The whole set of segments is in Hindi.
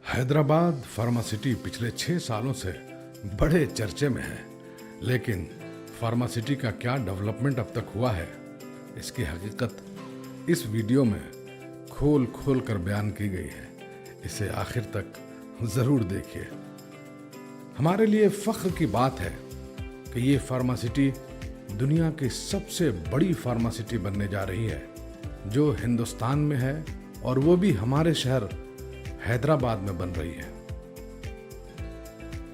हैदराबाद फार्मासिटी पिछले 6 सालों से बड़े चर्चे में है, लेकिन फार्मासिटी का क्या डेवलपमेंट अब तक हुआ है, इसकी हकीकत इस वीडियो में खोल खोल कर बयान की गई है। इसे आखिर तक ज़रूर देखिए। हमारे लिए फ़ख्र की बात है कि ये फार्मासिटी दुनिया की सबसे बड़ी फार्मासिटी बनने जा रही है जो हिंदुस्तान में है, और वो भी हमारे शहर हैदराबाद में बन रही है।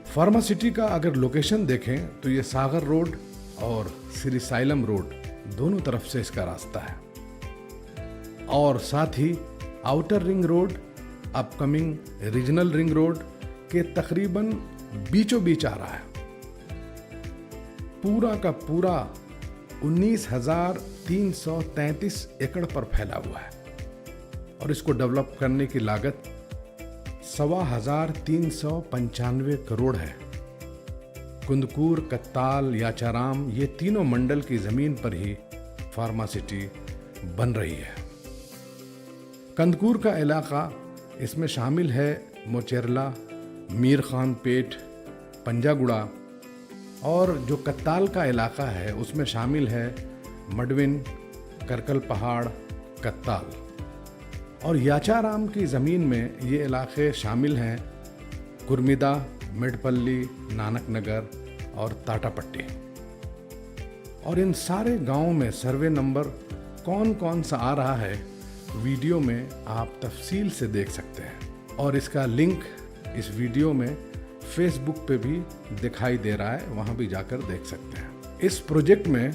फार्मासिटी का अगर लोकेशन देखें तो ये सागर रोड और श्रीसाइलम रोड दोनों तरफ से इसका रास्ता है, और साथ ही outer ring road, upcoming regional ring road के तकरीबन बीचों बीच आ रहा है। पूरा का पूरा 19,333 एकड़ पर फैला हुआ है, और इसको डेवलप करने की लागत 1,395 करोड़ है। कुंदकूर, कत्ताल, याचाराम ये तीनों मंडल की जमीन पर ही फार्मासिटी बन रही है। कंदकूर का इलाका इसमें शामिल है मोचेरला, मीर खान पेट, पंजागुड़ा, और जो कत्ताल का इलाका है उसमें शामिल है मडविन, करकल पहाड़, कत्ताल, और याचाराम की ज़मीन में ये इलाके शामिल हैं कुर्मिदा, मिडपल्ली, नानक नगर और ताटापट्टी। और इन सारे गांवों में सर्वे नंबर कौन कौन सा आ रहा है वीडियो में आप तफसील से देख सकते हैं, और इसका लिंक इस वीडियो में फेसबुक पे भी दिखाई दे रहा है, वहाँ भी जाकर देख सकते हैं। इस प्रोजेक्ट में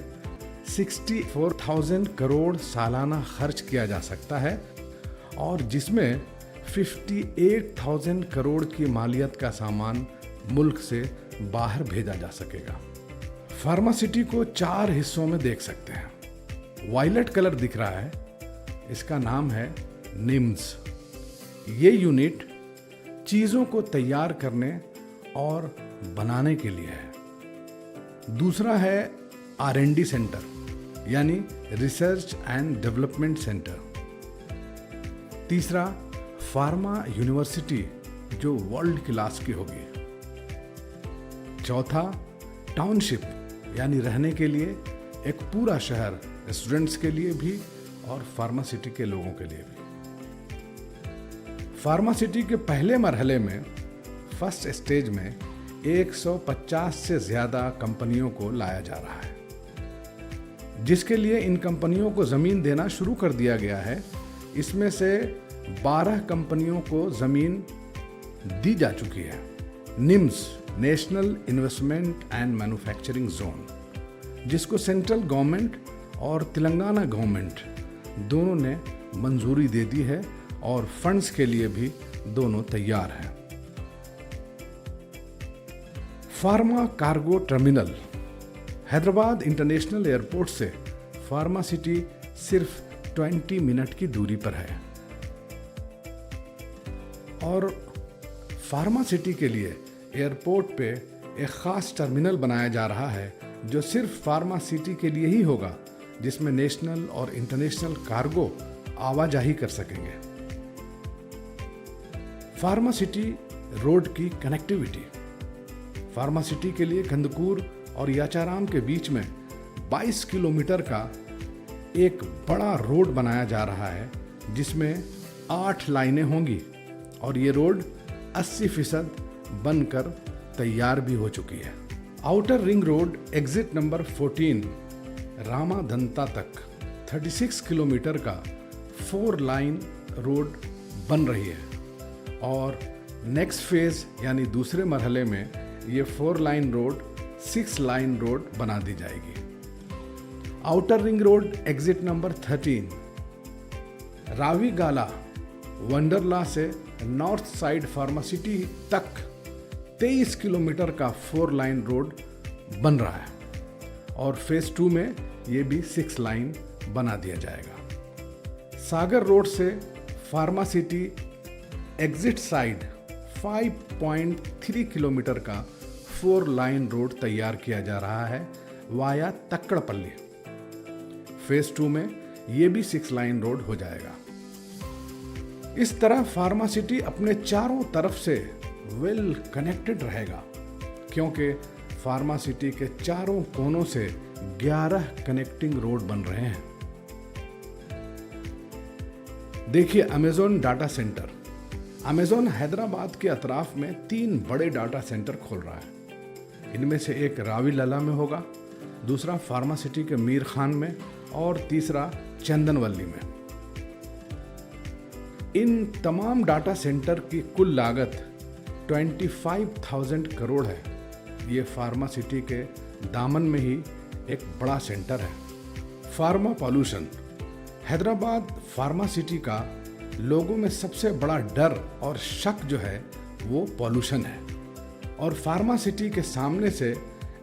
64,000 करोड़ सालाना खर्च किया जा सकता है, और जिसमें 58,000 करोड़ की मालियत का सामान मुल्क से बाहर भेजा जा सकेगा। फार्मासिटी को 4 हिस्सों में देख सकते हैं। वायलेट कलर दिख रहा है, इसका नाम है निम्स। ये यूनिट चीज़ों को तैयार करने और बनाने के लिए है। दूसरा है R&D सेंटर, यानी रिसर्च एंड डेवलपमेंट सेंटर। तीसरा फार्मा यूनिवर्सिटी जो वर्ल्ड क्लास की होगी। चौथा टाउनशिप, यानी रहने के लिए एक पूरा शहर, स्टूडेंट्स के लिए भी और फार्मासिटी के लोगों के लिए भी। फार्मासिटी के पहले मरहले में, फर्स्ट स्टेज में 150 से ज़्यादा कंपनियों को लाया जा रहा है, जिसके लिए इन कंपनियों को ज़मीन देना शुरू कर दिया गया है। इसमें से 12 कंपनियों को ज़मीन दी जा चुकी है। NIMS, national investment and manufacturing zone, जिसको सेंट्रल गवर्नमेंट और तेलंगाना गवर्नमेंट दोनों ने मंजूरी दे दी है, और फंड्स के लिए भी दोनों तैयार हैं। Pharma cargo terminal, Hyderabad international airport से फार्मासिटी सिर्फ 20 मिनट की दूरी पर है, और फार्मासिटी के लिए एयरपोर्ट पे एक ख़ास टर्मिनल बनाया जा रहा है जो सिर्फ फार्मासिटी के लिए ही होगा, जिसमें नेशनल और इंटरनेशनल कार्गो आवाजाही कर सकेंगे। फार्मासिटी रोड की कनेक्टिविटी, फार्मासिटी के लिए कंदकूर और याचाराम के बीच में 22 किलोमीटर का एक बड़ा रोड बनाया जा रहा है, जिसमें 8 लाइनें होंगी, और ये रोड 80% बनकर तैयार भी हो चुकी है। Outer ring road exit number 14 रामादंता तक 36 किलोमीटर का 4 लाइन रोड बन रही है, और नेक्स्ट फेज यानी दूसरे मरहले में ये 4 लाइन रोड 6 लाइन रोड बना दी जाएगी। Outer ring road exit number 13 रावी गाला वंडरला से नॉर्थ साइड फार्मासिटी तक 23 किलोमीटर का 4 लाइन रोड बन रहा है, और फेज 2 में ये भी 6 लाइन बना दिया जाएगा। सागर रोड से फार्मासिटी एग्जिट साइड 5.3 किलोमीटर का 4 लाइन रोड तैयार किया जा रहा है वाया तक्कड़पल्ली। फेज 2 में ये भी 6 लाइन रोड हो जाएगा। इस तरह फार्मा सिटी अपने चारों तरफ से वेल कनेक्टेड रहेगा, क्योंकि फार्मा सिटी के चारों कोनों से 11 कनेक्टिंग रोड बन रहे हैं। देखिए Amazon data centre. Amazon Hyderabad के अतराफ में 3 बड़े डाटा सेंटर खोल रहा है। इनमें से एक रावीलला में होगा, दूसरा फार्मा सिटी के मीर खान में और तीसरा चंदनवली में। इन तमाम डाटा सेंटर की कुल लागत 25,000 करोड़ है। ये फार्मा सिटी के दामन में ही एक बड़ा सेंटर है। Pharma pollution. Hyderabad pharma city का लोगों में सबसे बड़ा डर और शक जो है वो पॉल्यूशन है, और फार्मा सिटी के सामने से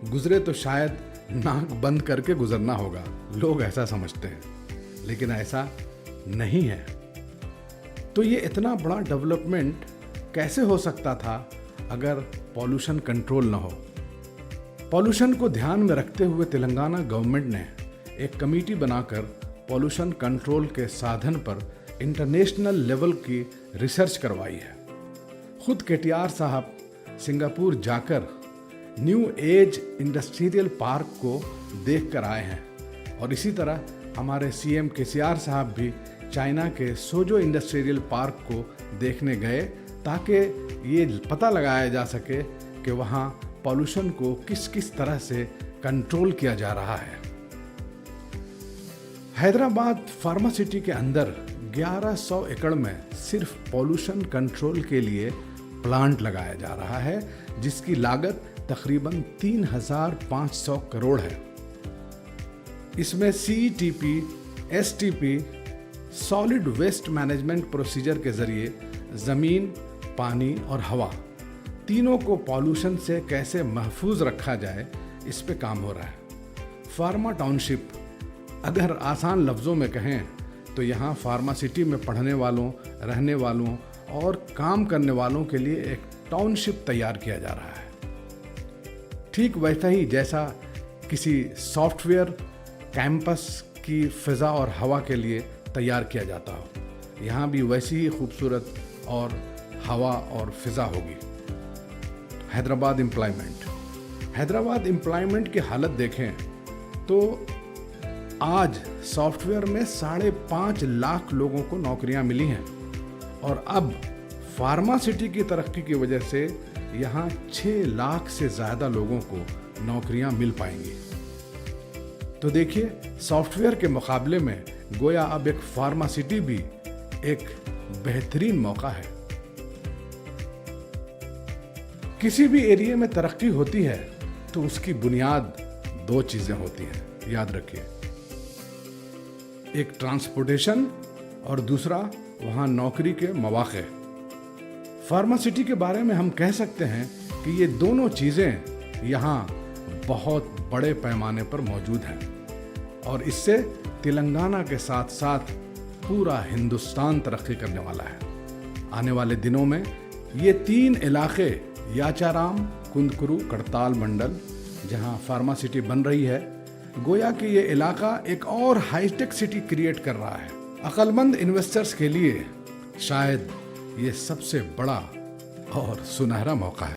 गुजरे तो शायद नाक बंद करके गुजरना होगा, लोग ऐसा समझते हैं, लेकिन ऐसा नहीं है। तो ये इतना बड़ा डेवलपमेंट कैसे हो सकता था अगर पॉल्यूशन कंट्रोल ना हो? पॉल्यूशन को ध्यान में रखते हुए तेलंगाना गवर्नमेंट ने एक कमेटी बनाकर पॉल्यूशन कंट्रोल के साधन पर इंटरनेशनल लेवल की रिसर्च करवाई है। खुद केटीआर साहब सिंगापुर जाकर न्यू एज इंडस्ट्रियल पार्क को देख कर आए हैं, और इसी तरह हमारे सीएम केसीआर साहब भी चाइना के सोजो इंडस्ट्रियल पार्क को देखने गए, ताकि ये पता लगाया जा सके कि वहाँ पॉल्यूशन को किस किस तरह से कंट्रोल किया जा रहा है। हैदराबाद फार्मा सिटी के अंदर 1100 एकड़ में सिर्फ पॉल्यूशन कंट्रोल के लिए प्लांट लगाया जा रहा है, जिसकी लागत तकरीबन 3,500 करोड़ है। इसमें CETP, STP, solid waste management procedure के जरिए ज़मीन, पानी और हवा तीनों को पॉल्यूशन से कैसे महफूज रखा जाए, इस पे काम हो रहा है। फार्मा टाउनशिप, अगर आसान लफ्ज़ों में कहें तो यहाँ फार्मा सिटी में पढ़ने वालों, रहने वालों और काम करने वालों के लिए एक टाउनशिप तैयार किया जा रहा है। ठीक वैसा ही जैसा किसी सॉफ्टवेयर कैंपस की फ़िज़ा और हवा के लिए तैयार किया जाता हो, यहाँ भी वैसी ही खूबसूरत और हवा और फ़िज़ा होगी। हैदराबाद एम्प्लॉयमेंट की हालत देखें तो आज सॉफ्टवेयर में 5.5 लाख लोगों को नौकरियां मिली हैं, और अब फार्मा सिटी की तरक्की की वजह से यहाँ 6 लाख से ज़्यादा लोगों को नौकरियां मिल पाएंगी। तो देखिए, सॉफ्टवेयर के मुकाबले में गोया अब एक फार्मा सिटी भी एक बेहतरीन मौका है। किसी भी एरिया में तरक्की होती है तो उसकी बुनियाद 2 चीज़ें होती हैं, याद रखिए। एक ट्रांसपोर्टेशन और दूसरा वहाँ नौकरी के मौके। फार्मा सिटी के बारे में हम कह सकते हैं कि ये दोनों चीज़ें यहाँ बहुत बड़े पैमाने पर मौजूद हैं, और इससे तेलंगाना के साथ साथ पूरा हिंदुस्तान तरक्की करने वाला है। आने वाले दिनों में ये 3 इलाके याचाराम, कुंदकुरु, करताल मंडल, जहाँ फार्मा सिटी बन रही है, गोया कि ये इलाका एक और हाईटेक सिटी क्रिएट कर रहा है। अक्लमंद इन्वेस्टर्स के लिए शायद ये सबसे बड़ा और सुनहरा मौका है।